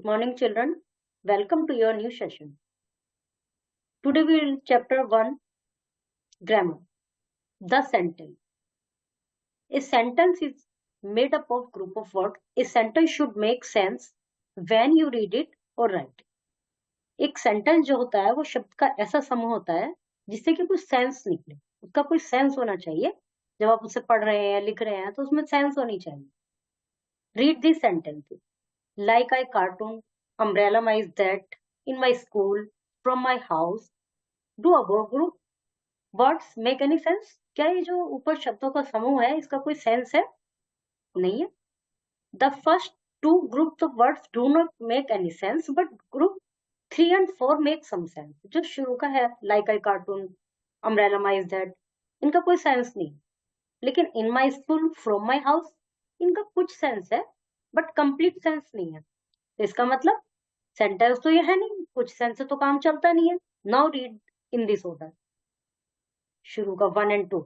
morning, children. Welcome to your new session. Today we will chapter 1 grammar. The sentence. A sentence is made up of group of words. A sentence should make sense when you read it or write. एक sentence जो होता है वो शब्द का ऐसा समूह होता है जिससे कि कुछ सेंस निकले, उसका कोई सेंस होना चाहिए। जब आप उसे पढ़ रहे हैं, लिख रहे हैं तो उसमें सेंस होनी चाहिए। Read this sentences. Like I cartoon, umbrella my is that, in my school, from my house. Do above group words make any sense? क्या ये जो ऊपर शब्दों का समूह है इसका कोई सेंस है? नहीं है. The first two groups of words do not make any sense, but group 3 and 4 make some sense. जो शुरू का है like I cartoon, umbrella my is that, इनका कोई सेंस नहीं. लेकिन in my school, from my house, इनका कुछ सेंस है बट कंप्लीट सेंस नहीं है. तो इसका मतलब सेंटेंस तो ये है नहीं, कुछ सेंस से तो काम चलता नहीं है. Now read in this order. शुरू का 1 and 2.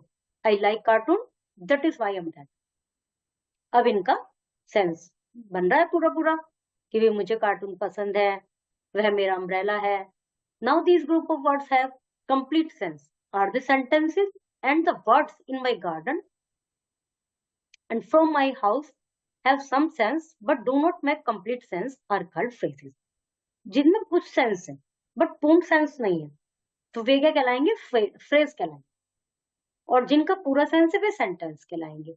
I like cartoon, that is why am that. अब इनका सेंस बन रहा है पूरा पूरा कि भी मुझे कार्टून पसंद है, वह मेरा अम्ब्रेला है. Now this group of words have complete sense. Are the sentences and the words in my garden and from my house have some sense but do not make complete sense are called phrases. जिनमें कुछ sense है but पूर्ण sense नहीं है तो वे क्या कहलाएंगे? Phrase कहलाएंगे. और जिनका पूरा सेंस है वे सेंटेंस कहलाएंगे.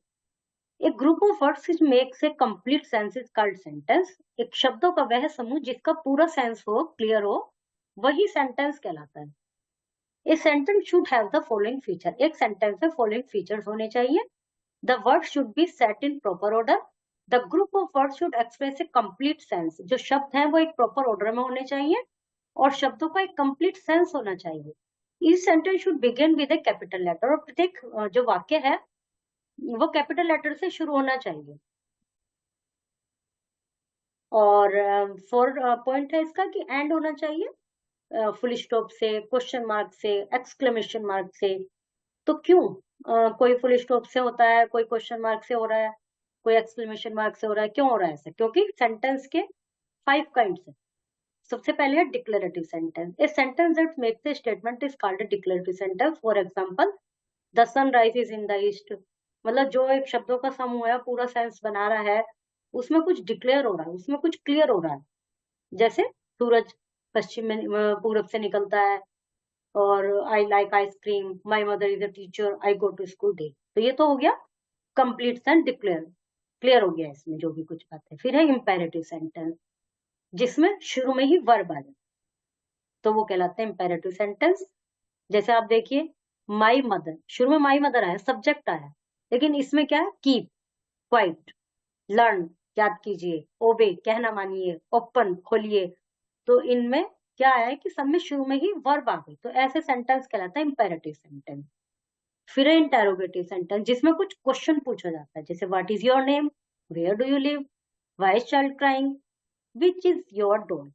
एक group of words which makes a complete sense is called sentence. एक शब्दों का वह समूह जिसका पूरा सेंस हो, क्लियर हो, वही सेंटेंस कहलाता है. A sentence should have the following feature. एक सेंटेंस में फॉलोइंग फीचर्स होने चाहिए. The word should be set in proper order. The group of word should express A complete sense. जो शब्द हैं वो एक प्रॉपर ऑर्डर में होने चाहिए और शब्दों का एक कंप्लीट सेंस होना चाहिए. Each sentence should begin with a capital letter. और प्रत्येक जो वाक्य है वो कैपिटल लेटर से शुरू होना चाहिए. और 4 पॉइंट है इसका कि एंड होना चाहिए फुल स्टॉप से, क्वेश्चन मार्क से, एक्सक्लेमेशन मार्क से. तो क्यों कोई फुल स्टॉप से होता है, कोई क्वेश्चन मार्क से हो रहा है, कोई एक्सक्लेमेशन मार्क से हो रहा है? क्यों हो रहा है ऐसा? क्योंकि सेंटेंस के 5 काइंड्स है. सबसे पहले है declarative sentence. A sentence that makes a statement is called a declarative sentence. For example, the sun rises in the east. मतलब जो एक शब्दों का समूह है पूरा सेंस बना रहा है, उसमें कुछ डिक्लेयर हो रहा है, उसमें कुछ क्लियर हो रहा है. जैसे सूरज पश्चिम में पूरब से निकलता है, और I like ice cream, my mother is a teacher, I go to school day. तो ये तो हो गया कंप्लीट सेंस, डिक्लेयर, क्लियर हो गया इसमें जो भी कुछ बात है. फिर है इंपेरेटिव सेंटेंस जिसमें शुरू में ही वर्ब आ जाए, तो वो कहलाते हैं इंपेरेटिव सेंटेंस. जैसे आप देखिए, माई मदर, शुरू में माई मदर आया, सब्जेक्ट आया, लेकिन इसमें क्या है? कीप, क्वाइट, लर्न, याद कीजिए, ओबे, कहना मानिए, ओपन, खोलिए. तो इनमें क्या है कि सब में शुरू में ही वर्ब आ गई, तो ऐसे सेंटेंस कहलाता है इंपेरेटिव सेंटेंस. फिर है इंटेरोगेटिव सेंटेंस जिसमें कुछ क्वेश्चन पूछा जाता है. जैसे what is your name, where do you live, why is child crying, which is your dog.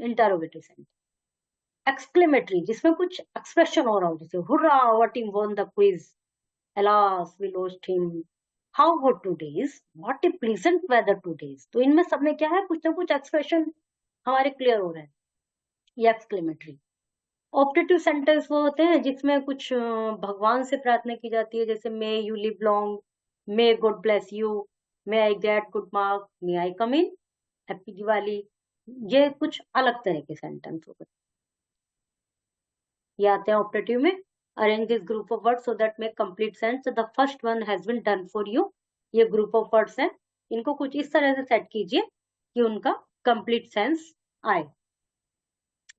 Interrogative sentence. Exclamatory जिसमें कुछ एक्सप्रेशन हो रहा हो, जैसे hurrah, what team won the quiz, alas we lost him, how hot today's, what a pleasant weather today's. तो इनमें सब में क्या है? कुछ ना कुछ एक्सप्रेशन हमारे क्लियर हो रहे हैं. ये एक्सक्लेमेटरी. ऑप्टेटिव सेंटेंस वो होते हैं जिसमें कुछ भगवान से प्रार्थना की जाती है. जैसे may you live long, may God bless you, may I get good mark, may I come in, happy Diwali. ये कुछ अलग तरह के सेंटेंस हो गए. ये आते हैं ऑप्टेटिव में. Arrange this group of words so that make complete sense. The first one has been done for you. ये ग्रुप ऑफ वर्ड्स हैं, इनको कुछ इस तरह से सेट कीजिए कि उनका कंप्लीट सेंस आए.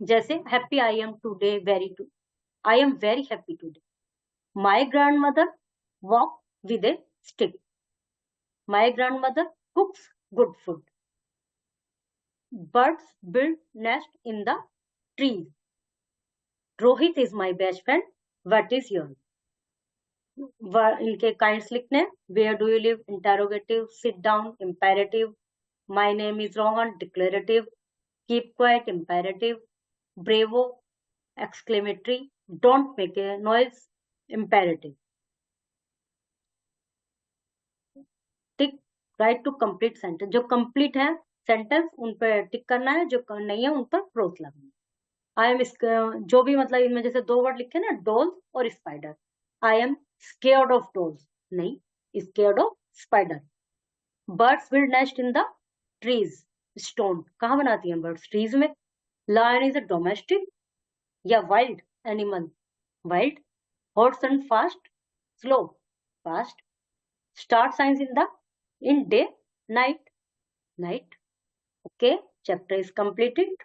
जैसे happy, I am today very I am very happy today. My grandmother walk with a stick. My grandmother cooks good food. Birds build nest in the trees. Rohit is my best friend, what is your. इनके kinds लिखने हैं. Where do you live, interrogative. Sit down, imperative. My name is Rohan, declarative. Keep quiet, imperative. Bravo, exclamatory. Don't make a noise, imperative. Tick right to complete sentence. जो complete है sentence उन पर टिक करना है, जो नहीं है उन पर क्रॉस लगाना है। आई एम, जो भी मतलब इनमें जैसे दो वर्ड लिखे ना, डॉल और spider. I am scared of dolls, नहीं, scared of spider. Birds build nest in the trees, stone कहाँ बनाती हैं बर्ड्स? ट्रीज में। लायन इज अ डोमेस्टिक या wild animal? Wild. Hot and fast, slow, fast. Start science in day, night, night. Okay, chapter is completed.